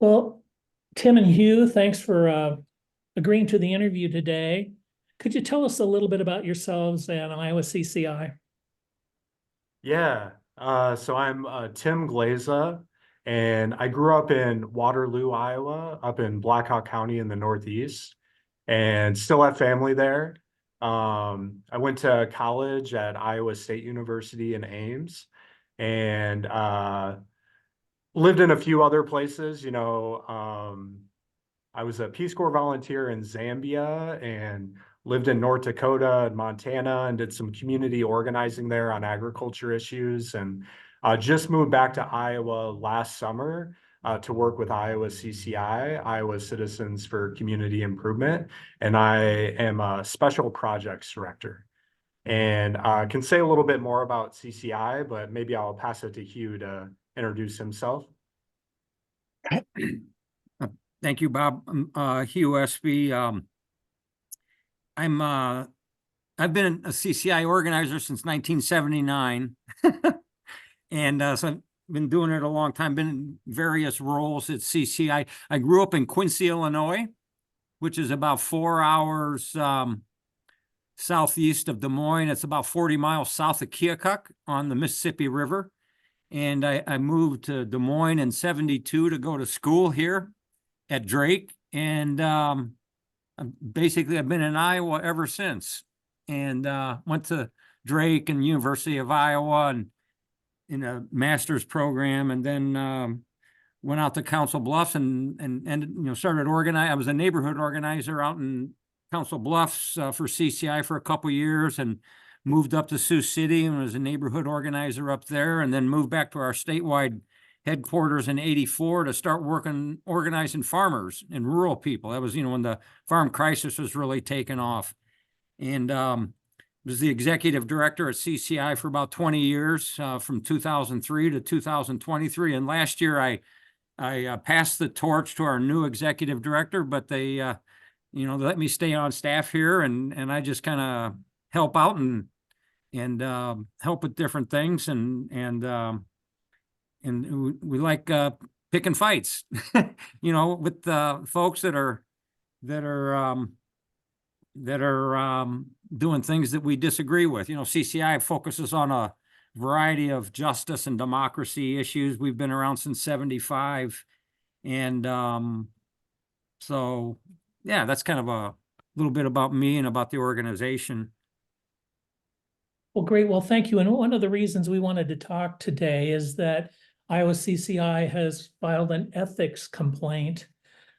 Well, Tim and Hugh, thanks for agreeing to the interview today. Could you tell us a little bit about yourselves and Iowa CCI? Yeah, so I'm Tim Glaza, and I grew up in Waterloo, Iowa, up in Blackhawk County in the Northeast, and still have family there. I went to college at Iowa State University in Ames, and lived in a few other places. I was a Peace Corps volunteer in Zambia and lived in North Dakota and Montana and did some community organizing there on agriculture issues. And just moved back to Iowa last summer to work with Iowa CCI, Iowa Citizens for Community Improvement. And I am a special projects director. And can say a little bit more about CCI, but maybe I'll pass it to Hugh to introduce himself. Thank you, Bob. Hugh Espy. I've been a CCI organizer since 1979, and so I've been doing it a long time. Been in various roles at CCI. I grew up in Quincy, Illinois, which is about 4 hours southeast of Des Moines. It's about 40 miles south of Keokuk on the Mississippi River. And I moved to Des Moines in '72 to go to school here at Drake, and basically I've been in Iowa ever since, and went to Drake and University of Iowa and in a master's program, and then went out to Council Bluffs and started organizing. I was a neighborhood organizer out in Council Bluffs for CCI for a couple years, and moved up to Sioux City and was a neighborhood organizer up there, and then moved back to our statewide headquarters in '84 to start organizing farmers and rural people. That was, when the farm crisis was really taking off. And was the executive director at CCI for about 20 years, from 2003 to 2023. And last year I passed the torch to our new executive director, but they let me stay on staff here, and I just kind of help out and help with different things, and we like picking fights, with folks that are doing things that we disagree with. CCI focuses on a variety of justice and democracy issues. We've been around since '75, and so yeah, that's kind of a little bit about me and about the organization. Well, great. Well, thank you. And one of the reasons we wanted to talk today is that Iowa CCI has filed an ethics complaint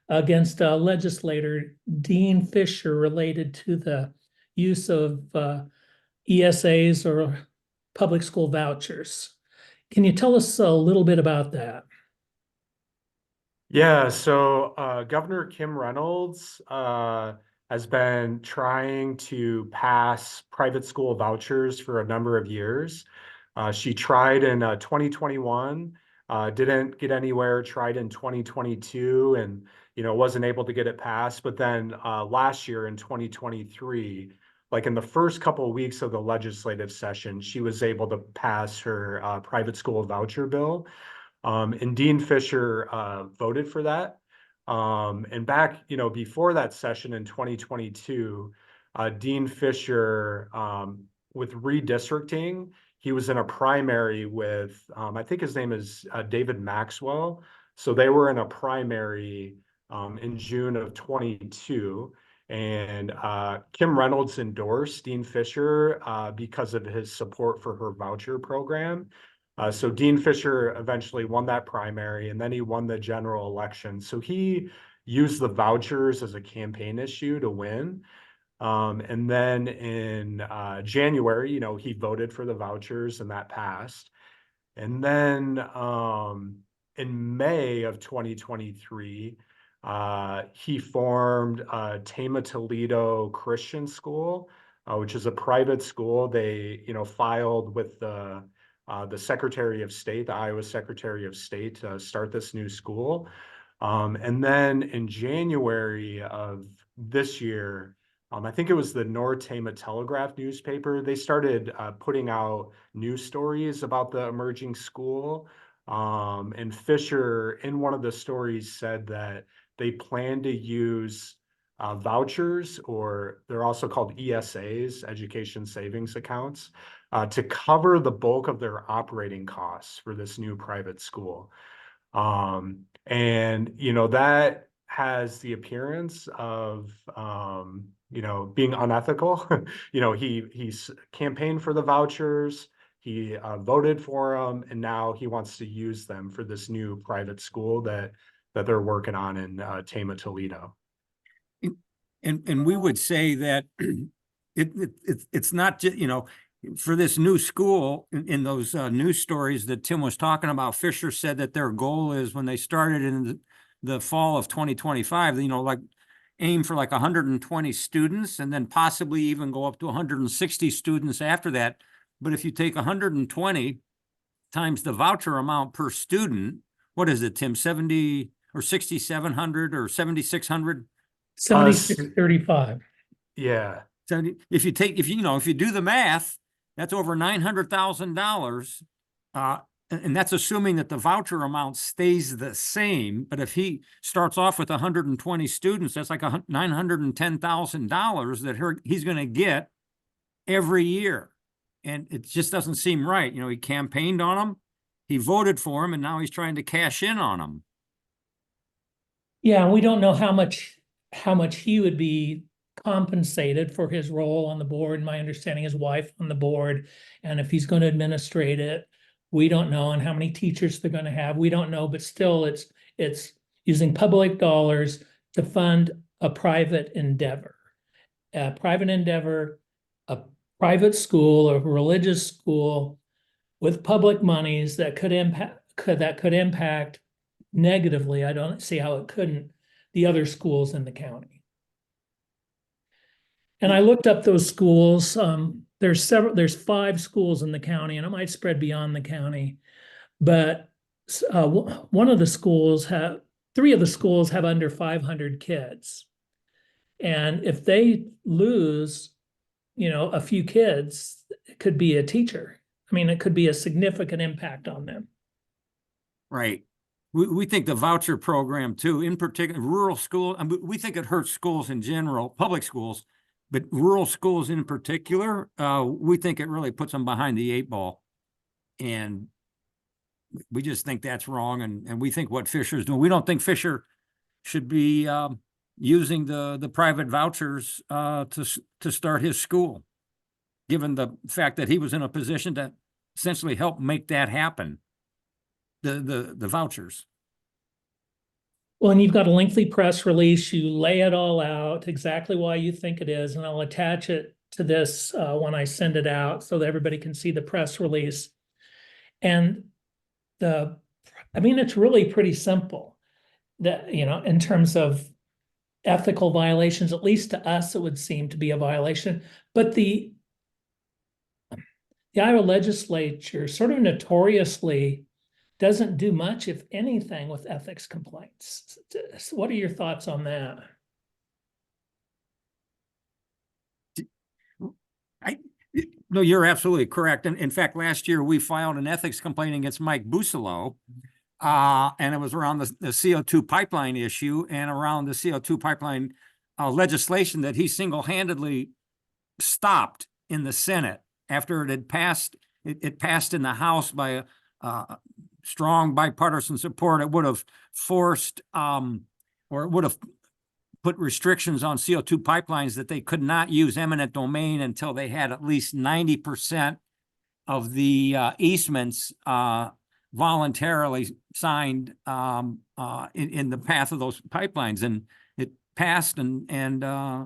against legislator Dean Fisher related to the use of ESAs or public school vouchers. Can you tell us a little bit about that? Yeah, so Governor Kim Reynolds has been trying to pass private school vouchers for a number of years. She tried in 2021, didn't get anywhere, tried in 2022, and wasn't able to get it passed. But then last year in 2023, like in the first couple of weeks of the legislative session, she was able to pass her private school voucher bill. And Dean Fisher voted for that. And back, before that session in 2022, Dean Fisher, with redistricting, he was in a primary with, I think his name is David Maxwell. So they were in a primary in June of 22. And Kim Reynolds endorsed Dean Fisher because of his support for her voucher program. So Dean Fisher eventually won that primary, and then he won the general election. So he used the vouchers as a campaign issue to win. And then in January, he voted for the vouchers and that passed. And then in May of 2023, he formed Tama Toledo Christian School, which is a private school. They, filed with the Secretary of State, the Iowa Secretary of State, to start this new school. And then in January of this year, I think it was the North Tama Telegraph newspaper, they started putting out news stories about the emerging school. And Fisher, in one of the stories, said that they plan to use vouchers, or they're also called ESAs, education savings accounts, to cover the bulk of their operating costs for this new private school. And, you know, that has the appearance of, you know, being unethical. You know, he's campaigned for the vouchers, he voted for them, and now he wants to use them for this new private school that they're working on in Tama, Toledo. And we would say that it's not just, you know, for this new school, in those news stories that Tim was talking about, Fisher said that their goal is, when they started in the fall of 2025, you know, like aim for like 120 students, and then possibly even go up to 160 students after that. But if you take 120 times the voucher amount per student, what is it, Tim? 70 or 6,700 or 7,600? 7635. Yeah. So if you do the math, that's over $900,000. And that's assuming that the voucher amount stays the same. But if he starts off with 120 students, that's like $910,000 that he's going to get every year. And it just doesn't seem right. You know, he campaigned on him, he voted for him, and now he's trying to cash in on him. Yeah, we don't know how much he would be compensated for his role on the board. My understanding, his wife on the board, and if he's going to administrate it, we don't know, and how many teachers they're going to have, we don't know. But still, it's using public dollars to fund a private endeavor, a private school, a religious school with public monies that could impact negatively. I don't see how it couldn't, the other schools in the county. And I looked up those schools. There's 5 schools in the county, and it might spread beyond the county. But 3 of the schools have under 500 kids. And if they lose, you know, a few kids, it could be a teacher. I mean, it could be a significant impact on them. Right. We think the voucher program too, in particular, rural schools, I mean, we think it hurts schools in general, public schools, but rural schools in particular, we think it really puts them behind the 8 ball. And we just think that's wrong. And we think what Fisher's doing, we don't think Fisher should be using the private vouchers to start his school, given the fact that he was in a position to essentially help make that happen. The vouchers. Well, and you've got a lengthy press release. You lay it all out exactly why you think it is, and I'll attach it to this when I send it out so that everybody can see the press release. And I mean, it's really pretty simple. That, you know, in terms of ethical violations, at least to us, it would seem to be a violation. But the Iowa legislature sort of notoriously doesn't do much, if anything, with ethics complaints. What are your thoughts on that? No, you're absolutely correct. And in fact, last year we filed an ethics complaint against Mike Busolo, and it was around the CO2 pipeline issue and around the CO2 pipeline legislation that he single-handedly stopped in the Senate after it had passed. It passed in the House by strong bipartisan support. It would have forced or it would have put restrictions on CO2 pipelines that they could not use eminent domain until they had at least 90% of the easements voluntarily signed in the path of those pipelines. And it passed, and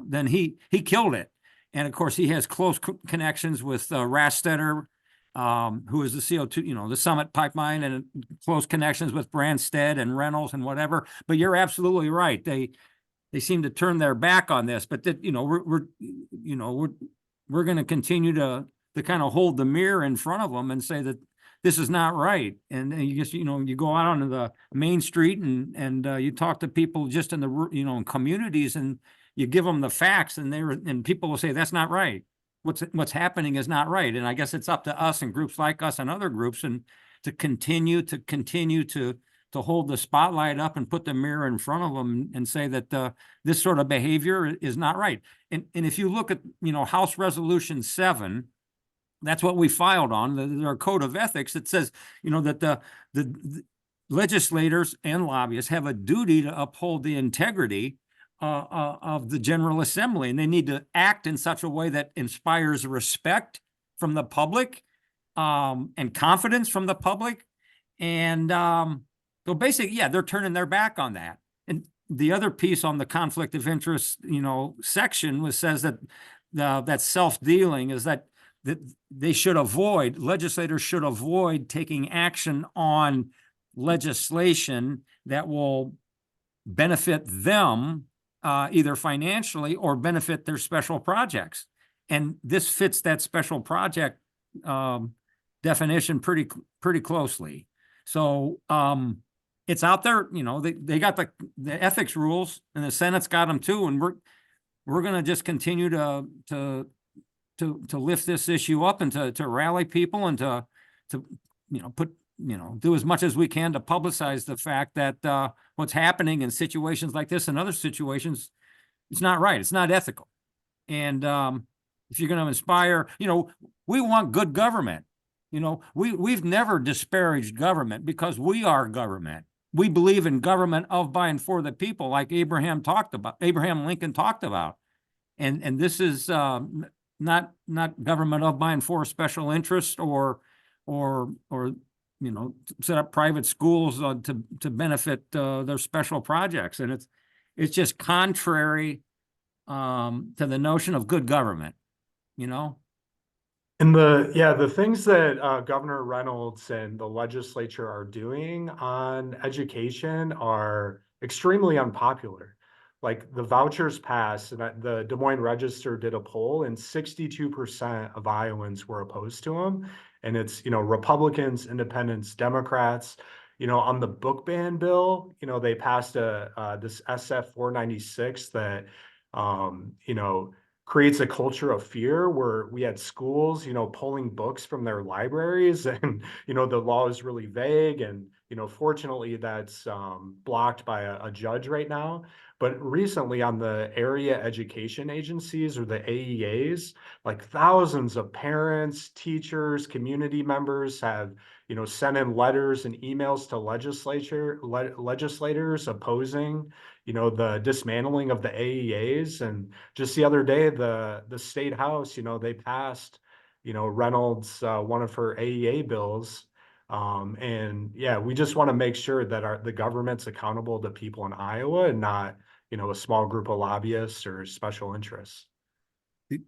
then he killed it. And of course, he has close connections with Rastetter, who is the CO2, you know, the Summit pipeline, and close connections with Branstad and Reynolds and whatever. But you're absolutely right. They seem to turn their back on this, but that, you know, we're going to continue to kind of hold the mirror in front of them and say that this is not right. And you just, you know, you go out onto the main street and you talk to people just in the, you know, in communities, and you give them the facts, and people will say that's not right. What's happening is not right. And I guess it's up to us and groups like us and other groups and to continue to hold the spotlight up and put the mirror in front of them and say that this sort of behavior is not right. And if you look at, House Resolution 7, that's what we filed on, our code of ethics that says, that the legislators and lobbyists have a duty to uphold the integrity of the General Assembly, and they need to act in such a way that inspires respect from the public and confidence from the public. And so basically, yeah, they're turning their back on that. And the other piece on the conflict of interest, section says that that self-dealing is that legislators should avoid taking action on legislation that will benefit them either financially or benefit their special projects. And this fits that special project definition pretty closely. So it's out there, they got the ethics rules, and the Senate's got them too. And we're going to just continue to lift this issue up and to rally people and to do as much as we can to publicize the fact that what's happening in situations like this and other situations, it's not right. It's not ethical. And if you're going to inspire, we want good government. We've never disparaged government because we are government. We believe in government of, by, and for the people, like Abraham Lincoln talked about. And this is not government of, by, and for special interest or set up private schools to benefit their special projects. And it's just contrary to the notion of good government, And the things that Governor Reynolds and the legislature are doing on education are extremely unpopular. Like the vouchers passed, and the Des Moines Register did a poll, and 62% of Iowans were opposed to them. And it's, Republicans, Independents, Democrats. On the book ban bill, they passed this SF 496 that, creates a culture of fear where we had schools, pulling books from their libraries, and, the law is really vague. And, fortunately that's blocked by a judge right now. But recently on the area education agencies, or the AEAs, like thousands of parents, teachers, community members have, sent in letters and emails to legislators opposing, the dismantling of the AEAs. And just the other day, the state house, they passed, Reynolds, one of her AEA bills. And yeah, we just want to make sure that the government's accountable to people in Iowa and not, a small group of lobbyists or special interests. To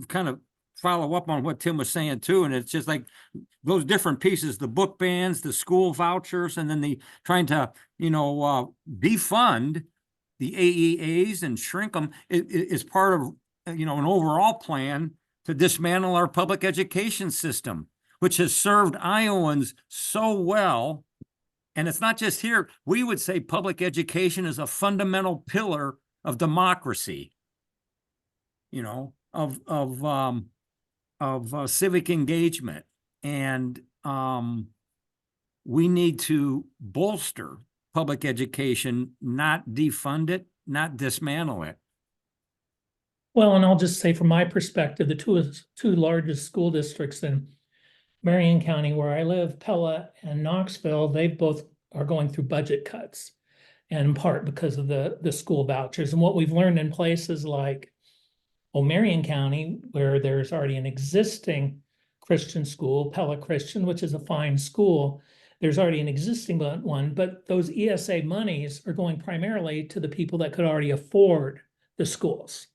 kind of follow up on what Tim was saying too, and it's just like those different pieces, the book bans, the school vouchers, and then the trying to, defund the AEAs and shrink them is part of, an overall plan to dismantle our public education system, which has served Iowans so well. And it's not just here. We would say public education is a fundamental pillar of democracy, of civic engagement. And we need to bolster public education, not defund it, not dismantle it. Well, and I'll just say from my perspective, the two largest school districts in Marion County, where I live, Pella and Knoxville, they both are going through budget cuts, and in part because of the school vouchers. And what we've learned in places like Marion County, where there's already an existing Christian school, Pella Christian, which is a fine school, there's already an existing one, but those ESA monies are going primarily to the people that could already afford the schools.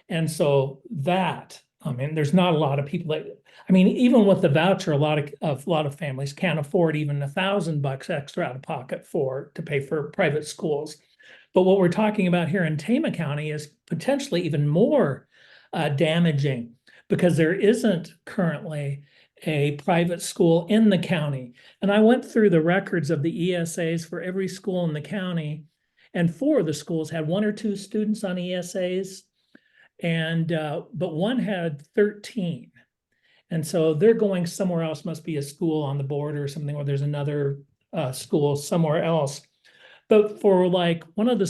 And so there's not a lot of people even with the voucher, a lot of families can't afford even $1,000 extra out of pocket to pay for private schools. But what we're talking about here in Tama County is potentially even more damaging, because there isn't currently a private school in the county. And I went through the records of the ESAs for every school in the county, and 4 of the schools had 1 or 2 students on ESAs, and but one had 13. And so they're going somewhere else, must be a school on the border or something, or there's another school somewhere else. But for like one of the,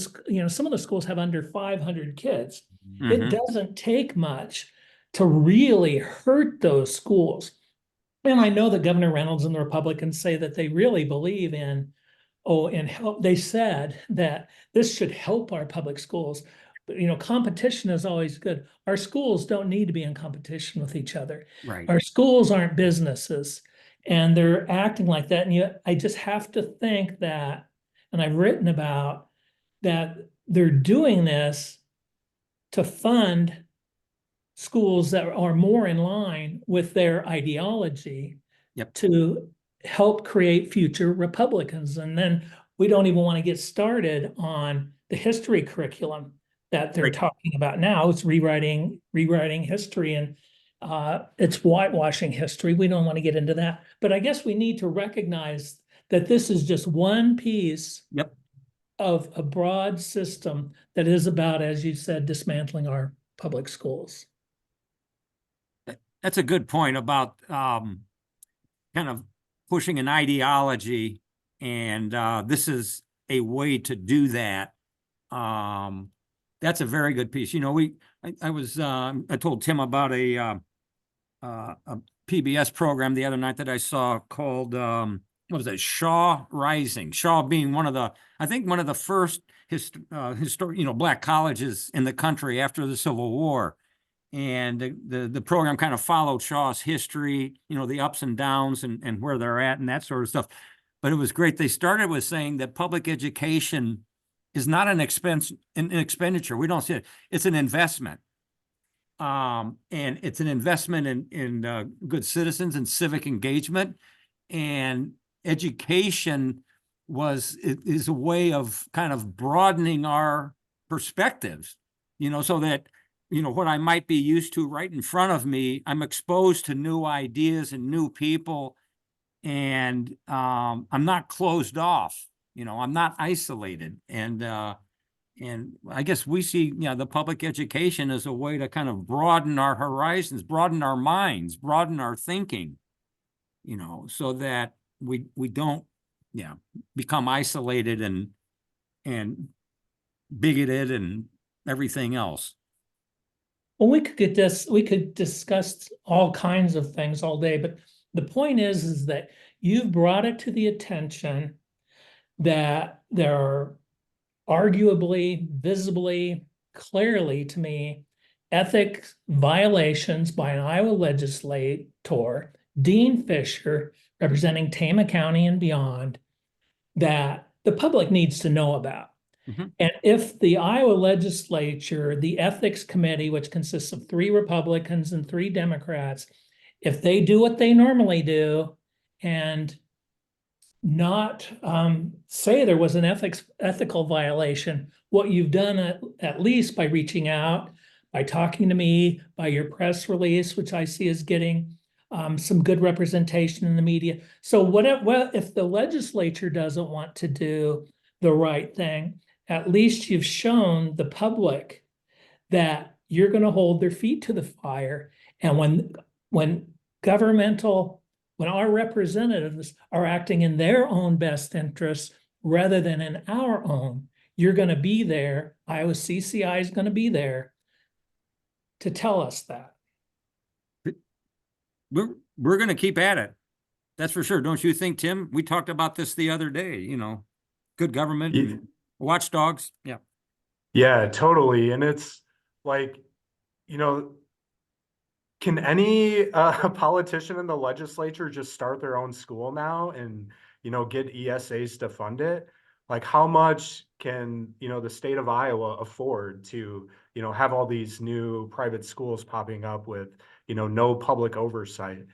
some of the schools have under 500 kids. It Mhm. doesn't take much to really hurt those schools. And I know that Governor Reynolds and the Republicans say that they really believe in, and help. They said that this should help our public schools. But, competition is always good. Our schools don't need to be in competition with each other. Right. Our schools aren't businesses, and they're acting like that. And yet I just have to think that, and I've written about that they're doing this to fund schools that are more in line with their ideology. Yep. To help create future Republicans. And then we don't even want to get started on the history curriculum that they're Right. talking about now. It's rewriting history, and it's whitewashing history. We don't want to get into that. But I guess we need to recognize that this is just one piece Yep. of a broad system that is about, as you said, dismantling our public schools. That's a good point about kind of pushing an ideology, and this is a way to do that. That's a very good piece. I told Tim about a PBS program the other night that I saw called what was it? Shaw Rising. Shaw being one of the first Black colleges in the country after the Civil War. And the program kind of followed Shaw's history, the ups and downs and where they're at and that sort of stuff. But it was great. They started with saying that public education is not an expenditure. We don't see it. It's an investment. And it's an investment in good citizens and civic engagement. And education is a way of kind of broadening our perspectives, so that what I might be used to right in front of me, I'm exposed to new ideas and new people, and I'm not closed off. I'm not isolated, and I guess we see the public education as a way to kind of broaden our horizons, broaden our minds, broaden our thinking, so that we don't become isolated and bigoted and everything else. Well, we could discuss all kinds of things all day, but the point is that you've brought it to the attention that there are arguably, visibly, clearly to me, ethics violations by an Iowa legislator, Dean Fisher, representing Tama County and beyond, that the public needs to know about. Mhm. And if the Iowa legislature, the ethics committee, which consists of 3 Republicans and 3 Democrats, if they do what they normally do and not say there was an ethical violation, what you've done at least by reaching out, by talking to me, by your press release, which I see is getting some good representation in the media. So if the legislature doesn't want to do the right thing, at least you've shown the public that you're going to hold their feet to the fire. And when our representatives are acting in their own best interests rather than in our own, you're going to be there. Iowa CCI is going to be there to tell us that. We're going to keep at it. That's for sure. Don't you think, Tim? We talked about this the other day, good government, and watchdogs. Yeah. Yeah, totally. And it's like, can any politician in the legislature just start their own school now and, get ESAs to fund it? Like, how much can, the state of Iowa afford to, have all these new private schools popping up with, no public oversight?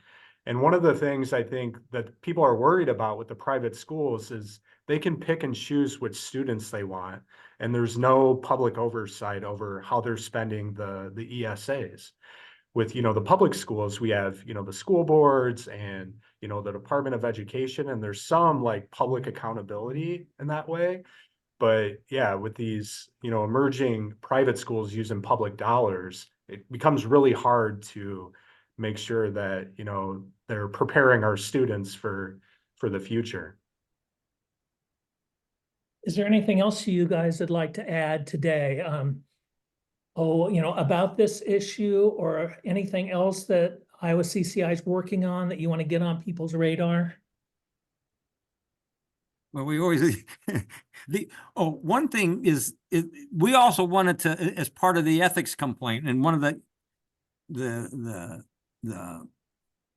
And one of the things I think that people are worried about with the private schools is they can pick and choose which students they want, and there's no public oversight over how they're spending the ESAs. With, the public schools, we have, the school boards and, the Department of Education, and there's some like public accountability in that way. But yeah, with these, emerging private schools using public dollars, it becomes really hard to make sure that, they're preparing our students for the future. Is there anything else you guys would like to add today? About this issue or anything else that Iowa CCI is working on that you want to get on people's radar? Well, we always, one thing is we also wanted to, as part of the ethics complaint, and one of the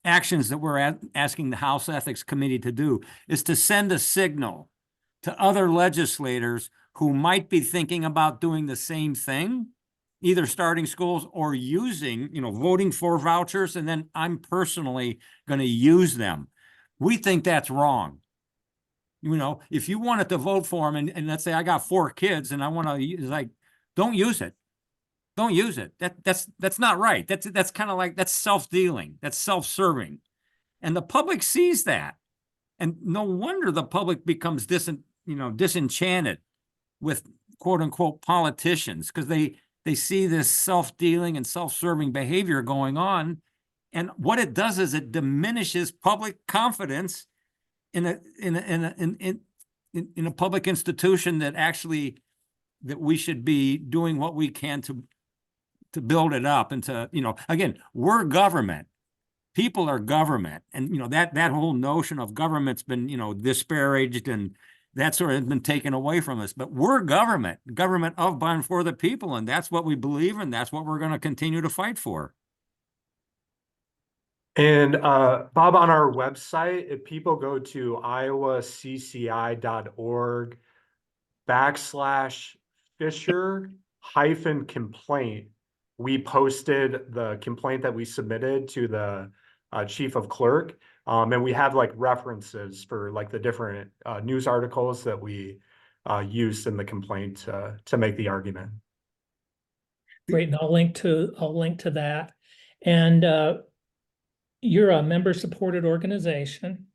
actions that we're asking the House Ethics Committee to do is to send a signal to other legislators who might be thinking about doing the same thing, either starting schools or using, voting for vouchers, and then I'm personally going to use them. We think that's wrong. If you wanted to vote for them, and let's say I got 4 kids and I want to, don't use it. Don't use it. That's not right. That's kind of like, that's self-dealing. That's self-serving. And the public sees that. And no wonder the public becomes disenchanted with quote unquote politicians, because they see this self-dealing and self-serving behavior going on. And what it does is it diminishes public confidence in a public institution that we should be doing what we can to build it up and to, again, we're government. People are government. And, that whole notion of government's been, disparaged, and that sort of been taken away from us. But we're government of, by, and for the people. And that's what we believe in. That's what we're going to continue to fight for. And Bob, on our website, if people go to iowacci.org/Fisher-complaint, we posted the complaint that we submitted to the chief of clerk. And we have references for the different news articles that we used in the complaint to make the argument. Great, and I'll link to that. And you're a member-supported organization,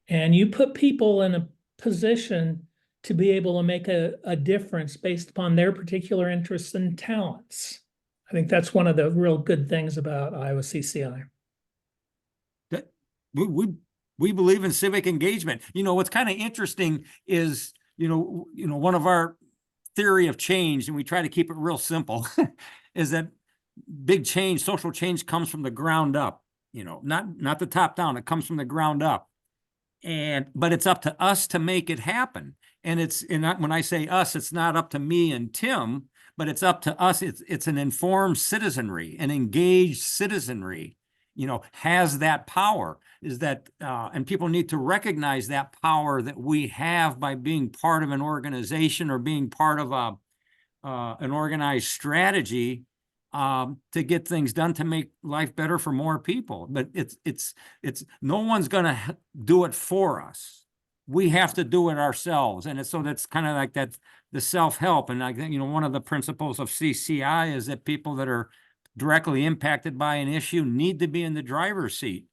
and you put people in a position to be able to make a difference based upon their particular interests and talents. I think that's one of the real good things about Iowa CCI. We believe in civic engagement. What's kind of interesting is, one of our theory of change, and we try to keep it real simple, is that big change, social change, comes from the ground up. Not the top down. It comes from the ground up, but it's up to us to make it happen. And when I say us, it's not up to me and Tim, but it's up to us. It's an informed citizenry, an engaged citizenry, has that power. And people need to recognize that power that we have by being part of an organization or being part of an organized strategy to get things done to make life better for more people. But it's no one's going to do it for us. We have to do it ourselves. And so that's kind of like that, the self-help. And I think, one of the principles of CCI is that people that are directly impacted by an issue need to be in the driver's seat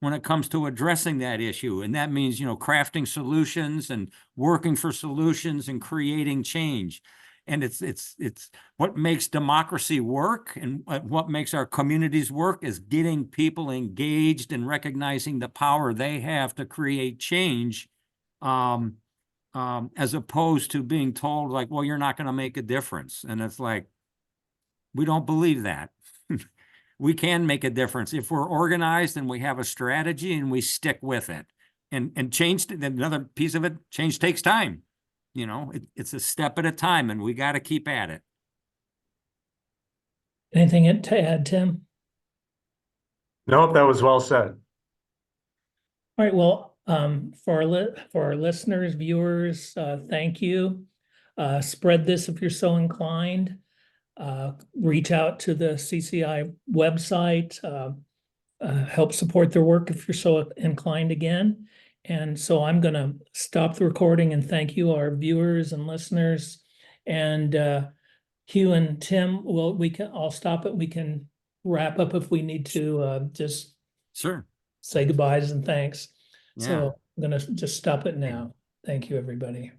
when it comes to addressing that issue. And that means, crafting solutions and working for solutions and creating change. And it's what makes democracy work, and what makes our communities work is getting people engaged and recognizing the power they have to create change, as opposed to being told well, you're not going to make a difference. And it's we don't believe that. We can make a difference if we're organized and we have a strategy and we stick with it. And change, another piece of it, change takes time. It's a step at a time, and we got to keep at it. Anything to add, Tim? Nope, that was well said. All right, well, for our listeners, viewers, thank you. Spread this if you're so inclined. Reach out to the CCI website, help support their work if you're so inclined again. And so I'm going to stop the recording and thank you, our viewers and listeners. And Hugh and Tim, I'll stop it. We can wrap up if we need to, just Sure. say goodbyes and thanks. Yeah. So I'm going to just stop it now. Thank you, everybody.